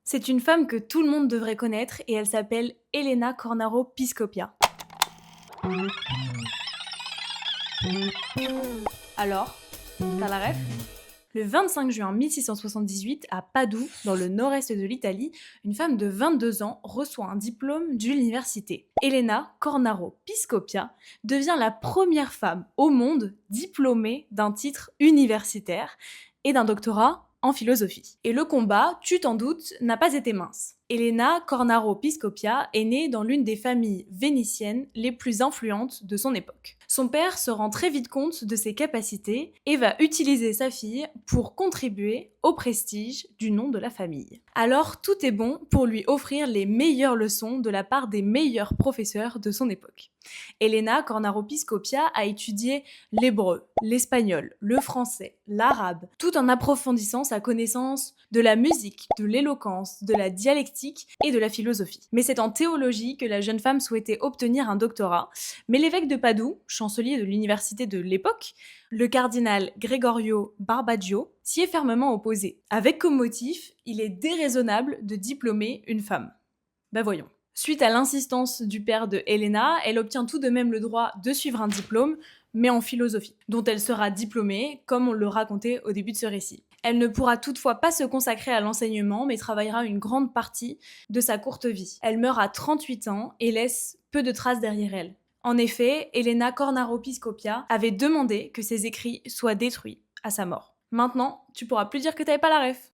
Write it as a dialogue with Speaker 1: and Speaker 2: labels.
Speaker 1: C'est une femme que tout le monde devrait connaître et elle s'appelle Elena Cornaro Piscopia. Alors, t'as la ref? Le 25 juin 1678, à Padoue, dans le nord-est de l'Italie, une femme de 22 ans reçoit un diplôme de l'université. Elena Cornaro Piscopia devient la première femme au monde diplômée d'un titre universitaire et d'un doctorat en philosophie. Et le combat, tu t'en doutes, n'a pas été mince. Elena Cornaro Piscopia est née dans l'une des familles vénitiennes les plus influentes de son époque. Son père se rend très vite compte de ses capacités et va utiliser sa fille pour contribuer au prestige du nom de la famille. Alors tout est bon pour lui offrir les meilleures leçons de la part des meilleurs professeurs de son époque. Elena Cornaro Piscopia a étudié l'hébreu, l'espagnol, le français, l'arabe, tout en approfondissant sa connaissance de la musique, de l'éloquence, de la dialectique et de la philosophie. Mais c'est en théologie que la jeune femme souhaitait obtenir un doctorat, mais l'évêque de Padoue, chancelier de l'université de l'époque, le cardinal Gregorio Barbaggio, s'y est fermement opposé, avec comme motif « il est déraisonnable de diplômer une femme ». Ben voyons. Suite à l'insistance du père de Helena, elle obtient tout de même le droit de suivre un diplôme, mais en philosophie, dont elle sera diplômée, comme on le racontait au début de ce récit. Elle ne pourra toutefois pas se consacrer à l'enseignement, mais travaillera une grande partie de sa courte vie. Elle meurt à 38 ans et laisse peu de traces derrière elle. En effet, Elena Cornaro Piscopia avait demandé que ses écrits soient détruits à sa mort. Maintenant, tu pourras plus dire que t'avais pas la ref.